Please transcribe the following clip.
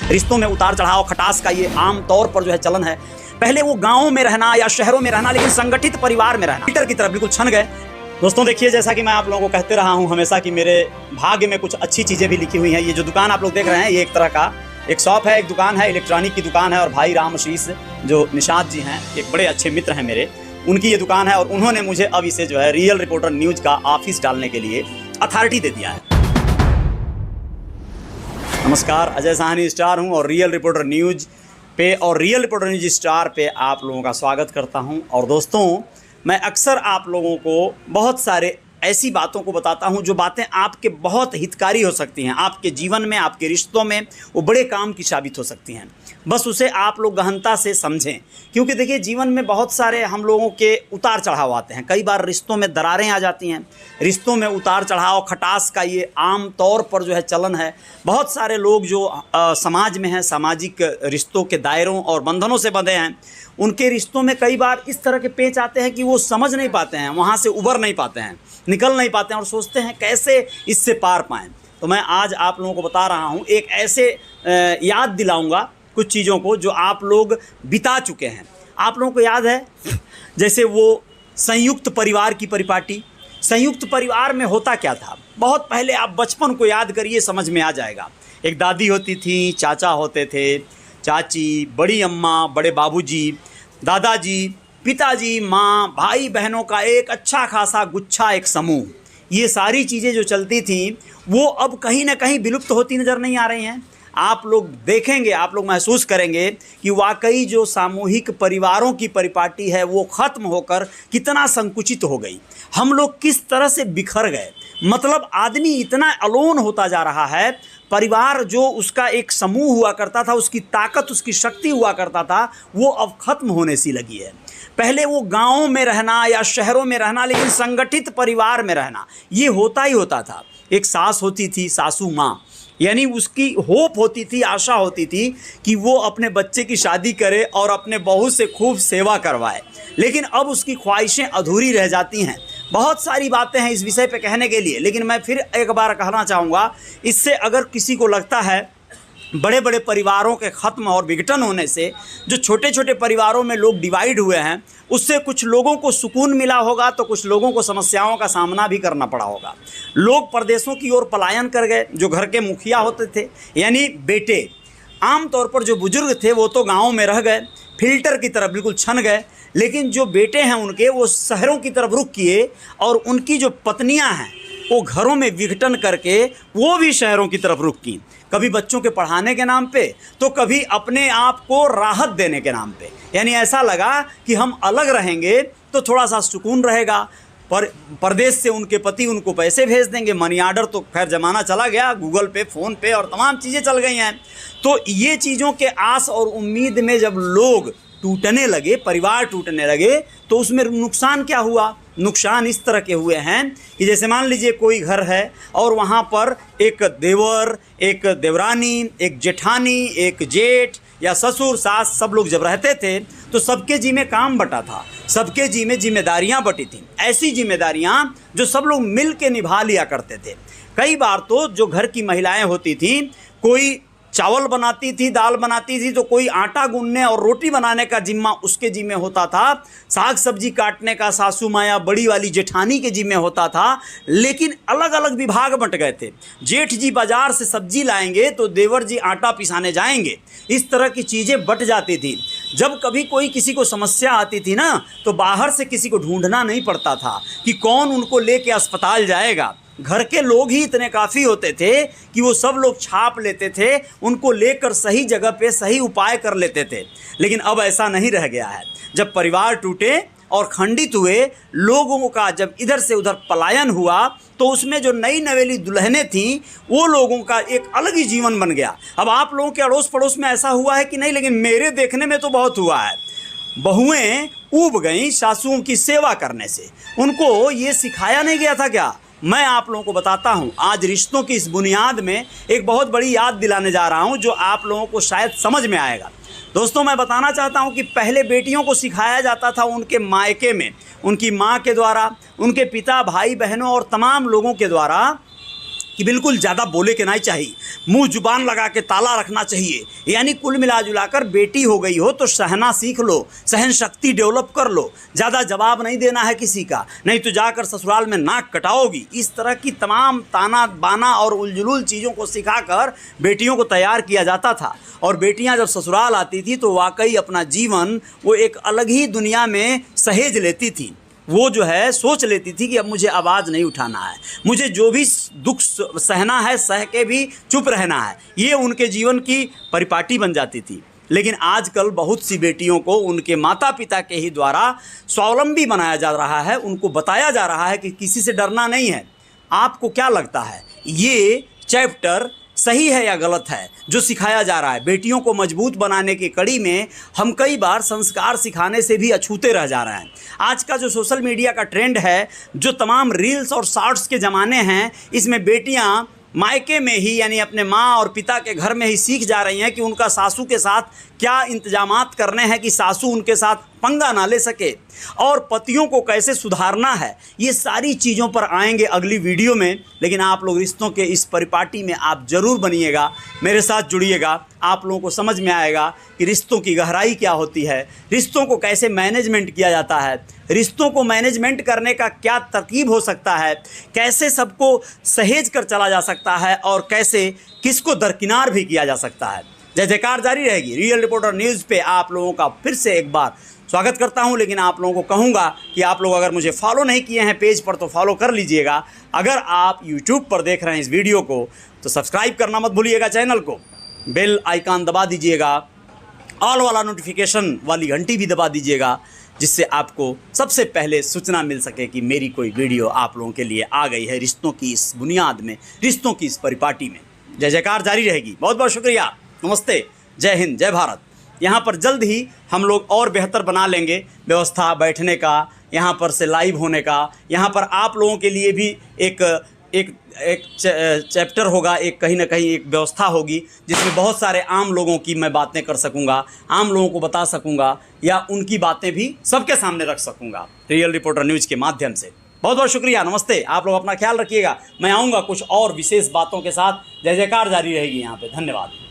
रिश्तों में उतार चढ़ाव खटास का ये आम तौर पर जो है चलन है। पहले वो गाँव में रहना या शहरों में रहना, लेकिन संगठित परिवार में रहना हीटर की तरफ बिल्कुल छन गए। दोस्तों देखिए, जैसा कि मैं आप लोगों को कहते रहा हूँ हमेशा कि मेरे भाग्य में कुछ अच्छी चीज़ें भी लिखी हुई हैं। ये जो दुकान आप लोग देख रहे हैं, ये एक तरह का एक शॉप है, एक दुकान है, इलेक्ट्रॉनिक की दुकान है। और भाई रामशीष जो निषाद जी हैं, एक बड़े अच्छे मित्र हैं मेरे, उनकी ये दुकान है। और उन्होंने मुझे अब इसे जो है रियल रिपोर्टर न्यूज़ का ऑफिस डालने के लिए अथॉरिटी दे दिया है। नमस्कार, अजय साहनी स्टार हूँ और रियल रिपोर्टर न्यूज़ पे और रियल रिपोर्टर न्यूज़ स्टार पे आप लोगों का स्वागत करता हूँ। और दोस्तों, मैं अक्सर आप लोगों को बहुत सारे ऐसी बातों को बताता हूं जो बातें आपके बहुत हितकारी हो सकती हैं, आपके जीवन में, आपके रिश्तों में वो बड़े काम की साबित हो सकती हैं। बस उसे आप लोग गहनता से समझें, क्योंकि देखिए जीवन में बहुत सारे हम लोगों के उतार चढ़ाव आते हैं। कई बार रिश्तों में दरारें आ जाती हैं, रिश्तों में उतार चढ़ाव खटास का ये आम तौर पर जो है चलन है। बहुत सारे लोग जो समाज में हैं, सामाजिक रिश्तों के दायरों और बंधनों से बंधे हैं, उनके रिश्तों में कई बार इस तरह के पेच आते हैं कि वो समझ नहीं पाते हैं, वहाँ से उबर नहीं पाते हैं, निकल नहीं पाते हैं और सोचते हैं कैसे इससे पार पाएँ। तो मैं आज आप लोगों को बता रहा हूँ, एक ऐसे याद दिलाऊंगा कुछ चीज़ों को जो आप लोग बिता चुके हैं। आप लोगों को याद है जैसे वो संयुक्त परिवार की परिपाटी। संयुक्त परिवार में होता क्या था? बहुत पहले आप बचपन को याद करिए, समझ में आ जाएगा। एक दादी होती थी, चाचा होते थे, चाची, बड़ी अम्मा, बड़े बाबूजी, दादाजी, पिताजी, माँ, भाई बहनों का एक अच्छा खासा गुच्छा, एक समूह। ये सारी चीज़ें जो चलती थी वो अब कहीं ना कहीं विलुप्त होती नज़र नहीं आ रही हैं। आप लोग देखेंगे, आप लोग महसूस करेंगे कि वाकई जो सामूहिक परिवारों की परिपाटी है वो ख़त्म होकर कितना संकुचित हो गई। हम लोग किस तरह से बिखर गए, मतलब आदमी इतना अलोन होता जा रहा है। परिवार जो उसका एक समूह हुआ करता था, उसकी ताकत, उसकी शक्ति हुआ करता था, वो अब ख़त्म होने सी लगी है। पहले वो गाँव में रहना या शहरों में रहना, लेकिन संगठित परिवार में रहना ये होता ही होता था। एक सास होती थी, सासू माँ, यानी उसकी होप होती थी, आशा होती थी कि वो अपने बच्चे की शादी करे और अपने बहू से खूब सेवा करवाए। लेकिन अब उसकी ख्वाहिशें अधूरी रह जाती हैं। बहुत सारी बातें हैं इस विषय पे कहने के लिए, लेकिन मैं फिर एक बार कहना चाहूँगा, इससे अगर किसी को लगता है बड़े बड़े परिवारों के ख़त्म और विघटन होने से जो छोटे छोटे परिवारों में लोग डिवाइड हुए हैं, उससे कुछ लोगों को सुकून मिला होगा तो कुछ लोगों को समस्याओं का सामना भी करना पड़ा होगा। लोग परदेशों की ओर पलायन कर गए। जो घर के मुखिया होते थे, यानी बेटे, आमतौर पर जो बुजुर्ग थे वो तो गाँव में रह गए, फिल्टर की तरफ बिल्कुल छन गए। लेकिन जो बेटे हैं उनके, वो शहरों की तरफ रुख किए और उनकी जो पत्नियां हैं वो घरों में विघटन करके वो भी शहरों की तरफ रुख की। कभी बच्चों के पढ़ाने के नाम पे, तो कभी अपने आप को राहत देने के नाम पे। यानी ऐसा लगा कि हम अलग रहेंगे तो थोड़ा सा सुकून रहेगा। परदेश से उनके पति उनको पैसे भेज देंगे, मनी ऑर्डर तो खैर ज़माना चला गया, गूगल पे, फ़ोन पे और तमाम चीज़ें चल गई हैं। तो ये चीज़ों के आस और उम्मीद में जब लोग टूटने लगे, परिवार टूटने लगे, तो उसमें नुकसान क्या हुआ? नुकसान इस तरह के हुए हैं कि जैसे मान लीजिए कोई घर है और वहाँ पर एक देवर, एक देवरानी, एक जेठानी, एक जेठ या ससुर, सास, सब लोग जब रहते थे तो सबके जी में काम बटा था, सबके जी में जिम्मेदारियाँ बटी थीं। ऐसी जिम्मेदारियाँ जो सब लोग मिल के निभा लिया करते थे। कई बार तो जो घर की महिलाएं होती थीं, कोई चावल बनाती थी, दाल बनाती थी, तो कोई आटा गूंदने और रोटी बनाने का जिम्मा उसके जिम्मे होता था। साग सब्जी काटने का सासू माँ या बड़ी वाली जेठानी के जिम्मे होता था। लेकिन अलग अलग विभाग बंट गए थे। जेठ जी बाजार से सब्जी लाएंगे तो देवर जी आटा पिसाने जाएंगे। इस तरह की चीज़ें बट जाती थी। जब कभी कोई किसी को समस्या आती थी ना, तो बाहर से किसी को ढूंढना नहीं पड़ता था कि कौन उनको लेके अस्पताल जाएगा। घर के लोग ही इतने काफ़ी होते थे कि वो सब लोग छाप लेते थे, उनको लेकर सही जगह पे सही उपाय कर लेते थे। लेकिन अब ऐसा नहीं रह गया है। जब परिवार टूटे और खंडित हुए, लोगों का जब इधर से उधर पलायन हुआ, तो उसमें जो नई नवेली दुल्हनें थीं, वो लोगों का एक अलग ही जीवन बन गया। अब आप लोगों के अड़ोस पड़ोस में ऐसा हुआ है कि नहीं, लेकिन मेरे देखने में तो बहुत हुआ है। बहुएं ऊब गईं सासुओं की सेवा करने से। उनको ये सिखाया नहीं गया था क्या? मैं आप लोगों को बताता हूं, आज रिश्तों की इस बुनियाद में एक बहुत बड़ी याद दिलाने जा रहा हूं जो आप लोगों को शायद समझ में आएगा। दोस्तों, मैं बताना चाहता हूं कि पहले बेटियों को सिखाया जाता था उनके मायके में, उनकी माँ के द्वारा, उनके पिता, भाई बहनों और तमाम लोगों के द्वारा कि बिल्कुल ज़्यादा बोले के नहीं चाहिए, मुंह जुबान लगा के ताला रखना चाहिए। यानी कुल मिला जुलाकर बेटी हो गई हो तो सहना सीख लो, सहन शक्ति डेवलप कर लो, ज़्यादा जवाब नहीं देना है किसी का, नहीं तो जाकर ससुराल में नाक कटाओगी। इस तरह की तमाम ताना बाना और उलझुल चीज़ों को सिखाकर बेटियों को तैयार किया जाता था। और बेटियां जब ससुराल आती थी तो वाकई अपना जीवन वो एक अलग ही दुनिया में सहेज लेती थी। वो जो है सोच लेती थी कि अब मुझे आवाज़ नहीं उठाना है, मुझे जो भी दुख सहना है सह के भी चुप रहना है। ये उनके जीवन की परिपाटी बन जाती थी। लेकिन आजकल बहुत सी बेटियों को उनके माता पिता के ही द्वारा स्वावलंबी बनाया जा रहा है, उनको बताया जा रहा है कि किसी से डरना नहीं है। आपको क्या लगता है ये चैप्टर सही है या गलत है जो सिखाया जा रहा है? बेटियों को मजबूत बनाने की कड़ी में हम कई बार संस्कार सिखाने से भी अछूते रह जा रहे हैं। आज का जो सोशल मीडिया का ट्रेंड है, जो तमाम रील्स और शॉर्ट्स के ज़माने हैं, इसमें बेटियां मायके में ही यानी अपने माँ और पिता के घर में ही सीख जा रही हैं कि उनका सासू के साथ क्या इंतजामात करने हैं कि सासू उनके साथ पंगा ना ले सके, और पतियों को कैसे सुधारना है। ये सारी चीज़ों पर आएंगे अगली वीडियो में। लेकिन आप लोग रिश्तों के इस परिपाटी में आप ज़रूर बनिएगा, मेरे साथ जुड़िएगा। आप लोगों को समझ में आएगा कि रिश्तों की गहराई क्या होती है, रिश्तों को कैसे मैनेजमेंट किया जाता है, रिश्तों को मैनेजमेंट करने का क्या तरकीब हो सकता है, कैसे सबको सहेज कर चला जा सकता है और कैसे किसको दरकिनार भी किया जा सकता है। जय जयकार जारी रहेगी। रियल रिपोर्टर न्यूज़ पे आप लोगों का फिर से एक बार स्वागत करता हूं। लेकिन आप लोगों को कहूंगा कि आप लोग अगर मुझे फॉलो नहीं किए हैं पेज पर तो फॉलो कर लीजिएगा। अगर आप यूट्यूब पर देख रहे हैं इस वीडियो को तो सब्सक्राइब करना मत भूलिएगा चैनल को, बेल आइकन दबा दीजिएगा, ऑल वाला नोटिफिकेशन वाली घंटी भी दबा दीजिएगा, जिससे आपको सबसे पहले सूचना मिल सके कि मेरी कोई वीडियो आप लोगों के लिए आ गई है रिश्तों की इस बुनियाद में, रिश्तों की इस परिपाटी में। जय जयकार जारी रहेगी। बहुत बहुत शुक्रिया, नमस्ते, जय हिंद, जय भारत। यहाँ पर जल्द ही हम लोग और बेहतर बना लेंगे व्यवस्था बैठने का, यहाँ पर से लाइव होने का। यहाँ पर आप लोगों के लिए भी एक चैप्टर होगा, एक कहीं ना कहीं एक व्यवस्था होगी जिसमें बहुत सारे आम लोगों की मैं बातें कर सकूंगा, आम लोगों को बता सकूंगा या उनकी बातें भी सबके सामने रख सकूंगा रियल रिपोर्टर न्यूज़ के माध्यम से। बहुत बहुत शुक्रिया, नमस्ते। आप लोग अपना ख्याल रखिएगा। मैं आऊँगा कुछ और विशेष बातों के साथ। जय जयकार जारी रहेगी यहाँ पे। धन्यवाद।